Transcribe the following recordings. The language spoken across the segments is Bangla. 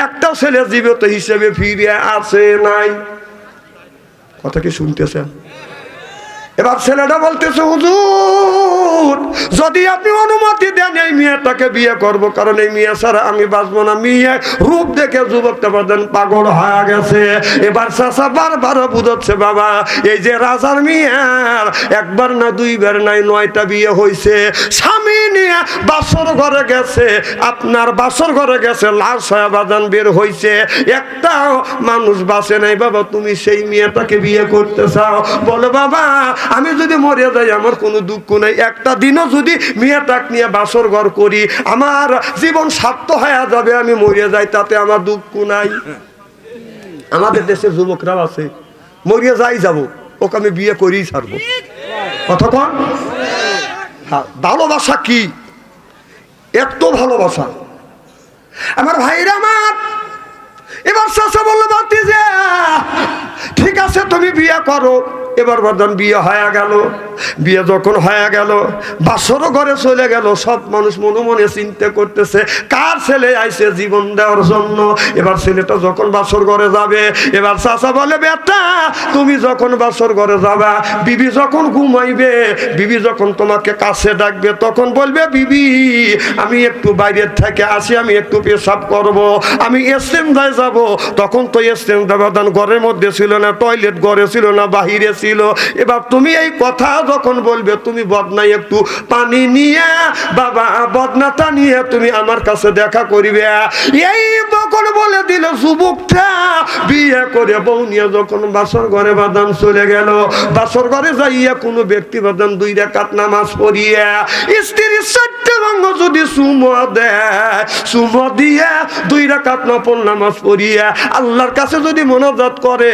একটা ছেলে জীবিত হিসেবে ফিরে আসে নাই। কথা কি শুনতেছেন? এবার ছেলেটা বলতেছে, হুজুর যদি আপনি অনুমতি দেন এই মেয়েটাকে বিয়ে করব, কারণ এই মেয়ে ছাড়া আমি বাঁচবো না। মেয়ে রূপ দেখে যুবকটা বলেন পাগল হয়ে গেছে। এবার চাচা বারবার বুঝাচ্ছে, বাবা এই যে রাজার মেয়ের একবার না দুইবার নাই 9টা বিয়ে হয়েছে, স্বামী নিয়ে বাসর ঘরে গেছে, আপনার বাসর ঘরে গেছে, লাশ হয়ে বাজান বের হয়েছে, একটা মানুষ বাঁচে নাই। বাবা তুমি সেই মেয়েটাকে বিয়ে করতে চাও? বলো বাবা আমি যদি মরে যাই আমার কোনো দুঃখ নেই, একটা দিনও যদি মেয়েটাক নিয়ে বাসর ঘর করি আমার জীবন সার্থক হয়ে যাবে, আমি মরে যাই তাতে আমার দুঃখ নাই। আমাদের দেশের যুবকরাও আছে, মরে যাই যাবো, ওকে আমি বিয়ে করেই ছাড়বো। কতক্ষণ? হ্যাঁ, ভালোবাসা কি এত ভালোবাসা আমার ভাইরা আমার। এবার চাচা বললো ভাতিজা ঠিক আছে তুমি বিয়ে করো। এবার বর্ধন বিয়ে হয়ে গেল। বিয়ে যখন হয়ে গেল বাসর ঘরে চলে গেল, সব মানুষ মনে মনে চিন্তা করতেছে কার ছেলে আইছে জীবন দেওয়ার জন্য। এবার ছেলেটা যখন বাসর ঘরে যাবে, এবার চাচা বলে বেটা তুমি যখন বাসর ঘরে যাবা, বিবি যখন ঘুমাইবে, বিবি যখন তোমাকে কাছে ডাকবে, তখন বলবে বিবি আমি একটু বাইরের থেকে আসি, আমি একটু পেশাব করব, আমি ইস্তেঞ্জায় যাব। তখন তো ইস্তেঞ্জা বাদান ঘরের মধ্যে ছিল না, টয়লেট ঘরে ছিল না, বাহিরে ছিল। এবার তুমি এই কথা যখন বলবে, তুমি বদনায় একটু পানি নিয়ে বাবা বদনাটা নিয়ে তুমি আমার কাছে দেখা করিবে। এই বকল বলে দিল। যুবকটা বিয়ে করে বউ নিয়ে যখন বাসর ঘরে বাদান চলে গেল, বাসর ঘরে যাইয়া কোনো ব্যক্তি বাদান 2 রাকাত নামাজ পড়িয়া স্ত্রীর 4টে অঙ্গ যদি চুমো দেয়, চুমো দিয়ে 2 রাকাত নফল নামাজ পড়িয়া আল্লাহর কাছে যদি মোনাজাত করে,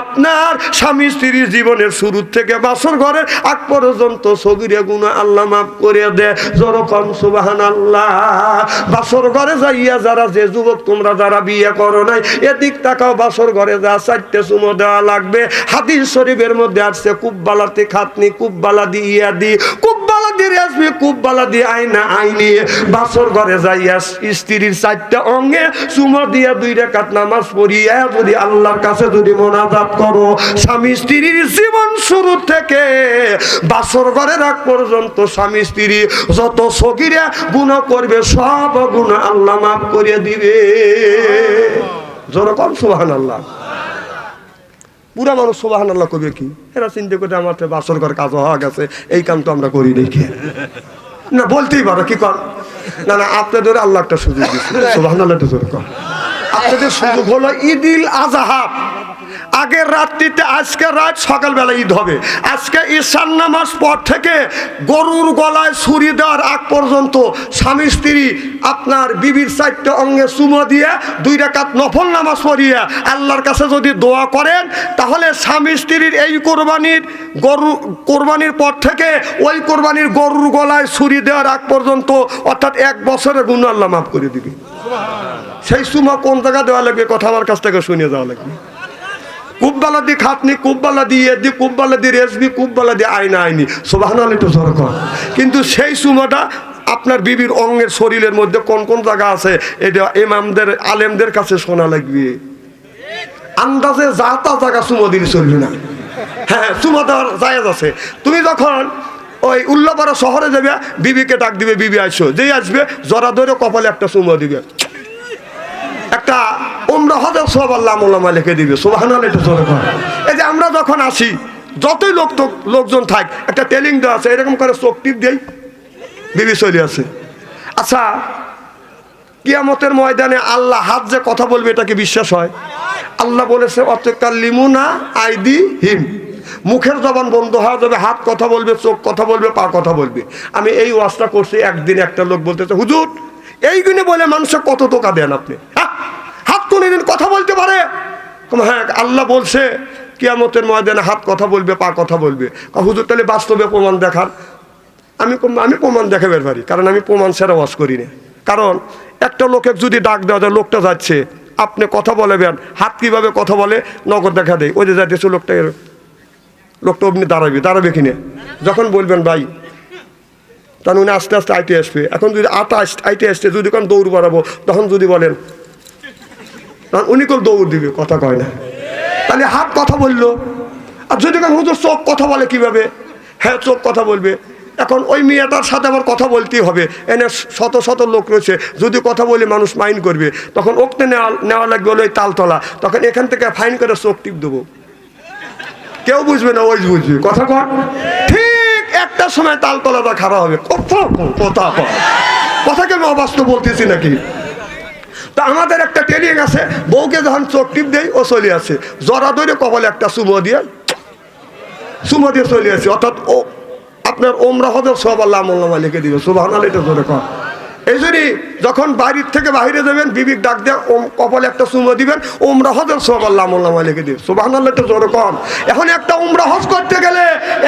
আপনার স্বামী স্ত্রীর জীবনের শুরু থেকে বাসর ঘরের আগ পর্যন্ত সগীরা গুনাহ আল্লাহ মাফ করে দেয়। যেরকম সুবহানাল্লাহ। বাসর ঘরে যাইয়া যারা যে যুবক তোমরা যারা বিয়ে করো নাই এদিক তাকাও, বাসর ঘরে যা 4টে চুমো দেওয়া লাগবে। হাদিস শরীফের মধ্যে আসছে কুব্বালাতে খাতনি, কুব্বালা দিয়া দি, কুব্বালা দিয়ে আসবে, কুব্বালা দিয়ে আইনা আইনি। বাসর ঘরে যাইয়া স্ত্রীর 4টে অঙ্গে চুমো দিয়া 2 রাকাত নামাজ পড়িয়া যদি আল্লাহর কাছে যদি মোনাজাত করো, স্বামী স্ত্রীর জীবন শুরু থেকে বাসর ঘরে রাখ পর্যন্ত স্বামী স্ত্রী যত সগীরা গুনাহ করবে সব গুনাহ আল্লাহ মাফ করে দিবে। যেরকম সুবহানাল্লাহ। পুরা মানুষ সুবহানাল্লাহ কবে কি এরা চিন্তা করে আমার বাসর ঘর কাজ হওয়া গেছে, এই কাম তো আমরা করি দেখি না, বলতেই পারো কি কর না না আপনাদের আল্লাহ একটা সুযোগ দিচ্ছে। সুবহানাল্লাহ। আপনাদের সুযোগ হলো ঈদুল আজহা আগের রাত্রিতে, আজকে রাত সকালবেলা ঈদ হবে। আজকে ঈশান নামাজ পর থেকে গরুর গলায় ছুরি দেওয়ার আগ পর্যন্ত স্বামী স্ত্রী আপনার বিবির 4টে অঙ্গে চুমো দিয়ে 2 রাকাত নফল নামাজ পড়িয়া আল্লাহর কাছে যদি দোয়া করেন, তাহলে স্বামী স্ত্রীর এই কোরবানির পর থেকে ওই কোরবানির গরুর গলায় ছুরি দেওয়ার আগ পর্যন্ত অর্থাৎ 1 বছরের গুনাহ আল্লাহ মাফ করে দিবে। সেই চুমা কোন জায়গা দেওয়া লাগবে কথা আমার কাছ থেকে শুনে যাওয়া লাগবে। কুব্বালা দিয়ে খাতনি, কুব্বালা দিয়ে এদি, কুব্বালা দিয়ে রেসবি, কুব্বালা দিয়ে আইনা আইনি। সুবহানাল্লাহ একটু জোরে কর। কিন্তু সেই চুমাটা আপনার বিবির অঙ্গের শরীরের মধ্যে কোন কোন জায়গা আছে এটা ইমামদের আলেমদের কাছে শোনা লাগবে। আন্দাজে যা তা জায়গা চুমো দিলে চলবে না। হ্যাঁ চুমো দেওয়ার জায়েজ আছে। তুমি যখন ওই উল্লাপাড়া শহরে যাবে, বিবিকে ডাক দিবে, বিবি আসো, যেই আসবে জরা ধরে কপালে একটা চুমো দিবে, একটা উমরা হজের সব আল্লাহ মোলামা লিখে দিবে। সুবহানাল্লাহ একটু জোরে কর। এই যে আমরা যখন আসি যতই লোকজন থাক একটা টেলিং দেওয়া আছে, এরকম করে চোখ টিপ দেই, বিবি চলে আসে। আচ্ছা কিয়ামতের ময়দানে আল্লাহ হাত যে কথা বলবে এটা কি বিশ্বাস হয়? আল্লাহ বলেছে অতকাল্লিমুনা আইদিহিম, মুখের জবান বন্ধ হয়ে যাবে, হাত কথা বলবে, চোখ কথা বলবে, পা কথা বলবে। আমি এই ওয়াজটা করছি, একদিন একটা লোক বলতেছে হুজুর এইগুলো বলে মানুষের কত টাকা দেন আপনি? হাত কোনদিন কথা বলতে পারে? হ্যাঁ আল্লাহ বলছে কিয়ামতের ময়দানে হাত কথা বলবে, পা কথা বলবে। হুজুর তাহলে বাস্তবে প্রমাণ দেখান। আমি প্রমাণ দেখাতে পারি, কারণ আমি প্রমাণ ছাড়া ওয়াজ করি না। কারণ একটা লোকে যদি ডাক দেওয়া যায়, লোকটা যাচ্ছে, আপনি কথা বলবেন, হাত কিভাবে কথা বলে নগদ দেখা দেয়। ওই যে যাইতেছে লোকটা আপনি দাঁড়াবে কিনে যখন বলবেন ভাই, তখন উনি আস্তে আস্তে আইতে আসবে। এখন যদি আইতে আসতে যদি কোন দৌড় বাড়াবো, তখন যদি বলেন উনি কেউ দৌড় দিবে, কথা কয় না। তাহলে হাত কথা বললো। আর যদি হুজুর চোখ কথা বলে কিভাবে? হ্যাঁ, চোখ কথা বলবে। এখন ওই মেয়েটার সাথে আমার কথা বলতেই হবে, এনে শত শত লোক রয়েছে, যদি কথা বলি মানুষ মাইন্ড করবে, তখন ওকে নেওয়া লাগবে হলো ওই তালতলা, তখন এখান থেকে ফাইন করে চোখ টিপ দেবো, কেউ বুঝবে না, ওই বুঝবে, কথা কর। ঠিক একটা সময় তালতলাটা খারাপ হবে, কথা কেন অবাস্তব বলতেছি নাকি? তা আমাদের একটা ট্রেনিং আছে, বউকে যখন চোখ টিপ দেয় ও চলে আসে, জরা ধরে কপালে একটা চুমো দিয়ে চলে আসে, অর্থাৎ ও আপনার ওমরা হজর সব আল্লাহ আমল্লামা লিখে দিবে, সুবহানাল্লাহ, এটা জোরে কর। এই জন্যই যখন বাড়ির থেকে বাইরে যাবেন, বিবির ডাক দিয়ে কপালে একটা চুমো দিবেন, ওমরা হজর সব আল্লাহ আমল্লামা লিখে দিবে, সুবহানাল্লাহ, এটা জোরে কর। এখন একটা ওমরা হজ করতে গেলে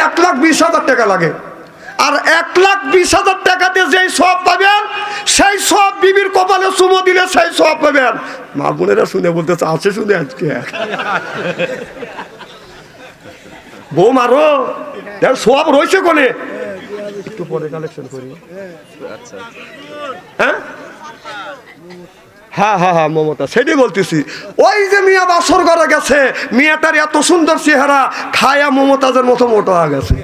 1,20,000 টাকা লাগে, আর 1,20,000 টাকাতে যেই সব পাবেন, সেই সব বিবির কপালে চুমো দিলে সেই সব পাবেন। মা বোনেরা শুনে বলতেছে, আছে শুনে আজকে বউ মারো, সব রয়েছে কোনে, একটু পরে কালেকশন করি। হ্যাঁ হ্যাঁ হ্যাঁ হ্যাঁ, মমতা, সেটাই বলতেছি। ওই যে মিয়া বাসর ঘরে গেছে, মেয়েটার এত সুন্দর চেহারা, খায়া মমতাজের মতো মোটা হয়ে গেছে।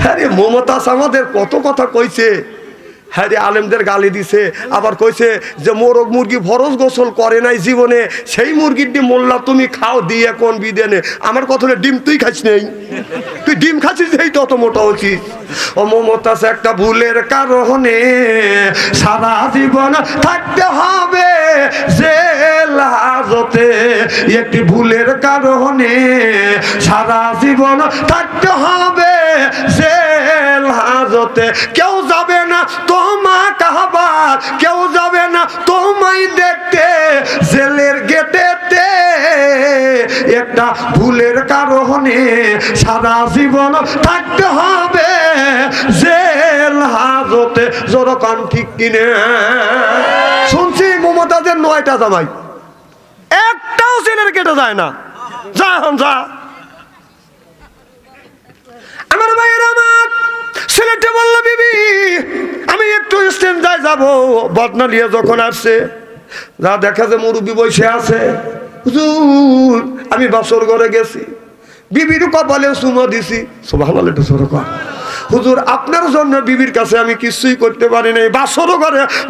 হ্যাঁ রে, মমতাজ আমাদের কত কথা কইছে, হ্যাঁ রে, আলেমদের গালি দিছে, আবার কইছে যে মোরগ মুরগি ফরজ গোসল করে নাই জীবনে, সেই মুরগির ডিম মোল্লা তুমি খাও দিয়ে কোন বিদেনে। আমার কথা হলো, ডিম তুই খাইস নেই, তুই ডিম খাচ্ছিস, এই তত মোটা হচ্ছিস। ও মমতাজ, একটা ভুলের কারণে সারা জীবন থাকতে হবে জেল হাজতে, একটি ভুলের কারণে সারা জীবন থাকতে হবে জেল হাজতে। কেউ যাবে না তোমা কাহাবার, কেউ যাবে না তোমায় দেখতে জেলের গেটেতে, একটা ভুলের কারণে সারা জীবন থাকতে হবে জেল হাজতে। জোরকান ঠিক কিনে? শুনছি মমতাজের 9টা জামাই, একটাও জেলের গেটে যায় না। যা এখন যা। আমার ভাইয়ের, আমার ছেলেটা বললো, বিবি আমি একটু স্ট্যান্ডায় যাবো। বদনা নিয়ে যখন আসছে, যা দেখা যায় মুরব্বী বসে আছে, হুজুর আমি বাসর ঘরে গেছি, বিবির কপালে চুমো দিছি, সুবহানাল্লাহ, এটা জোরে কর। হুজুর আপনার জন্য বিবির কাছে আমি কিছুই করতে পারি নাই,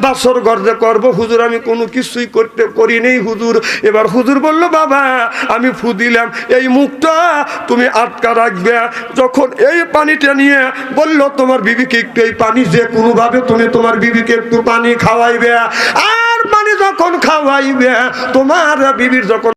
বাসর ঘরে করবো হুজুর, আমি কোনো কিছুই করি নেই হুজুর। এবার হুজুর বলল, বাবা আমি ফু দিলাম, এই মুখটা তুমি আটকা রাখবে। যখন এই পানিটা নিয়ে বলল, তোমার বিবিকে একটু এই পানি যে কোনোভাবে তুমি তোমার বিবিকে একটু পানি খাওয়াইবে, আর পানি যখন খাওয়াইবে, তোমার বিবির যখন